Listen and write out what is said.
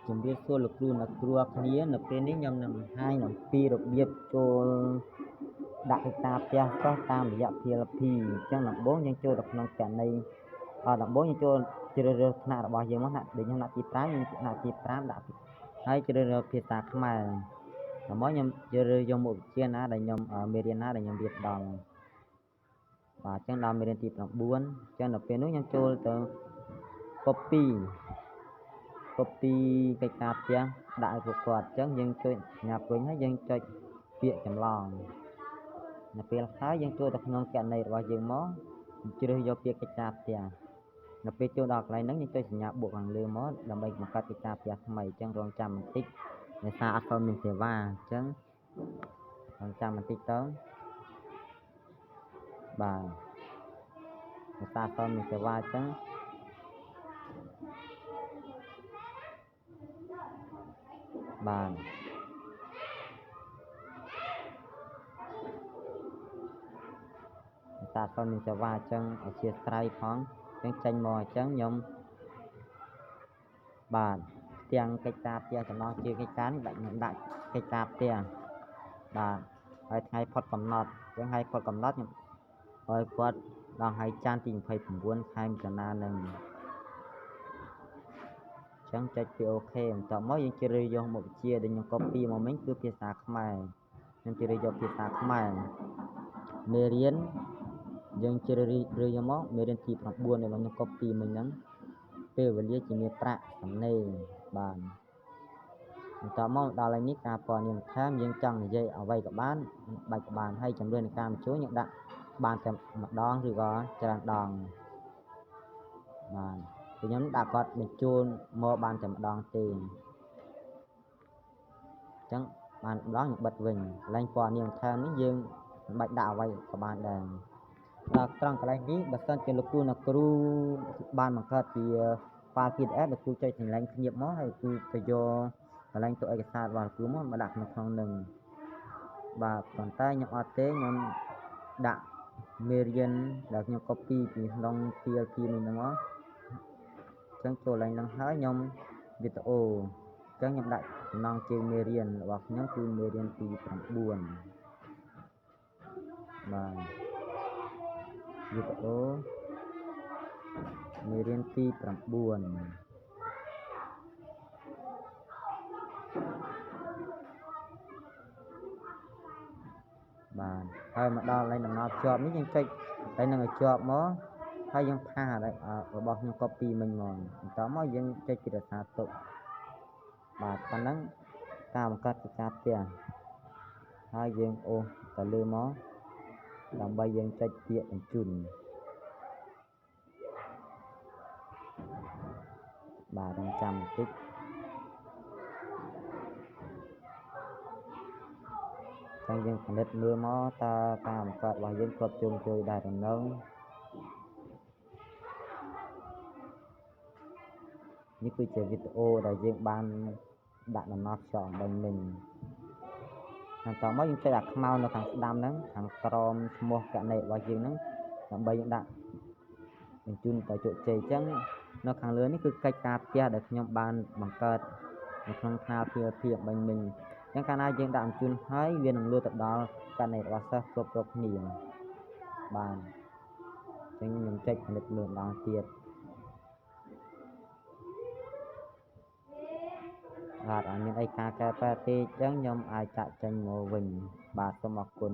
ជំរាបសួរលោកគ្រូអ្នកគ្រូគ្នានៅពេលនេះខ្ញុំនឹងបង្ហាញអំពីរបៀបចូលដាក់កិច្ចការផ្ទះសិស្សតាមរយៈ PLP អញ្ចឹងដំបូងយើងចូលទៅក្នុងគណនីដំបូងយើងចូលជ្រើសរើសថ្នាក់របស់យើងមកណាដូចខ្ញុំថ្នាក់ទី5យើងថ្នាក់ទី5ដាក់ហើយជ្រើសរើសភាសាខ្មែរដល់មកខ្ញុំជ្រើសរើសយកមុខវិជ្ជាណាដែលខ្ញុំមេរៀនណាដែលខ្ញុំរៀនដល់បាទអញ្ចឹងដល់មេរៀនទី9អញ្ចឹងដល់ពេលនោះខ្ញុំចូលទៅ copy កិច្ចការផ្ទះដាក់ឲ្យពួកគាត់អញ្ចឹងយើងចុចសញ្ញាពេញហើយយើងចុចពាក្យចម្លងនៅពេលហើយយើងចូលទៅក្នុងគណនីរបស់យើងមកជ្រើសយកពាក្យកិច្ចការផ្ទះនៅពេលចូលដល់កន្លែងហ្នឹងយើងចុចសញ្ញាបួកខាងលើមកដើម្បីបង្កើតកិច្ចការផ្ទះថ្មីអញ្ចឹងរងចាំបន្តិចដោយសារអត់ទាន់មានសេវាអញ្ចឹងរងចាំបន្តិចទៅបាទដោយសារអត់ទាន់មានសេវាអញ្ចឹងបាទតែអត់មានសេវាអញ្ចឹងអធិស្ឋានផងអញ្ចឹងចេញមកអញ្ចឹងខ្ញុំបាទទាំងកិច្ចការផ្ទះចំណងជាកិច្ចការនេះដាក់កិច្ចការផ្ទះបាទហើយថ្ងៃផុតកំណត់អញ្ចឹងហើយផុតកំណត់ខ្ញុំឲ្យគាត់ដល់ថ្ងៃច័ន្ទទី29ខែមិថុនានឹងអញ្ចឹងចុចពីអូខេបន្ទាប់មកយើងជ្រើសយកមុខវិជ្ជាដែលខ្ញុំ copy មកមិញគឺភាសាខ្មែរខ្ញុំជ្រើសយកភាសាខ្មែរមេរៀនយើងជ្រើសរើសយកមកមេរៀនទី9ដែលខ្ញុំ copy មិញហ្នឹងពេលវេលាជាប្រាក់សំណេរបាទបន្តមកដល់ឡើយនេះការពណ៌នាមបន្ថែមយើងចង់និយាយអ្វីក៏បានបាច់ក៏បានហើយចំនួននៃការបញ្ចូលយើងដាក់បានតែម្ដងឬក៏ច្រើនដងបាទខ្ញុំដាក់គាត់បញ្ចូលមកបានតែម្ដងទេអញ្ចឹងបានម្ដងខ្ញុំបិទវិញកន្លែងពណ៌នាមបន្ថែមនេះយើងមិនបាច់ដាក់អ្វីក៏បានដែរដល់ត្រង់កន្លែងនេះបើសិនជាលោកគ្រូបានបង្កើតជា file PDF លោកគ្រូចុចកន្លែងភ្ញាក់មកហើយគ្រូទៅយកកន្លែងទុកឯកសាររបស់គ្រូមកដាក់ក្នុងនឹងបាទប៉ុន្តែខ្ញុំអត់ទេខ្ញុំដាក់មេរៀនដែលខ្ញុំ copy ពីក្នុង PLP នេះហ្នឹងមកអញ្ចឹងចូលកន្លែងហ្នឹងហើយខ្ញុំវីដេអូអញ្ចឹងខ្ញុំដាក់ចំណងជើងមេរៀនរបស់ខ្ញុំគឺមេរៀនទី9បាទវីដេអូមេរៀនទី9បាទហើយមកដល់កន្លែងដំណើរភ្ជាប់នេះយើងចុចតែនឹងឲ្យជាប់មកហើយយើងផាសរបស់ខ្ញុំ copy មិញមកបន្តមកយើងចុចពីរសារទុកបាទប៉ុណ្ណឹងការបង្កើតកិច្ចការផ្ទះហើយយើងអូសទៅលើមកដើម្បីយើងចុចពាក្យបញ្ជូនបាទរងចាំបន្តិចចឹងយើងពិនិត្យមើលមកតើការបង្កើតរបស់យើងគ្រប់ជ្រុងជ្រោយដែរឬនៅនេះគឺជាវីដេអូដែលយើងបានដាក់ដំណើរខ្យល់អំបិញមិញបន្តមកយើងចុចអាខ្មៅនៅខាងស្ដាំហ្នឹងខាងក្រោមឈ្មោះគណនីរបស់យើងហ្នឹងដើម្បីយើងដាក់បញ្ជូនទៅជោគជ័យអញ្ចឹងនៅខាងលើនេះគឺកិច្ចការផ្ទះដែលខ្ញុំបានបង្កើតនៅក្នុងថ្នាល PLP អំបិញមិញអញ្ចឹងកាលណាយើងដាក់បញ្ជូនហើយវានឹងលួចទៅដល់គណនីរបស់សិស្សគ្រប់គ្នាបាទអញ្ចឹងខ្ញុំចុចពិនិត្យមើលម្ដងទៀតបាទអត់មានអីការកែប្រែទេអញ្ចឹងខ្ញុំអាចចាក់ចេញមកវិញបាទសូមអរគុណ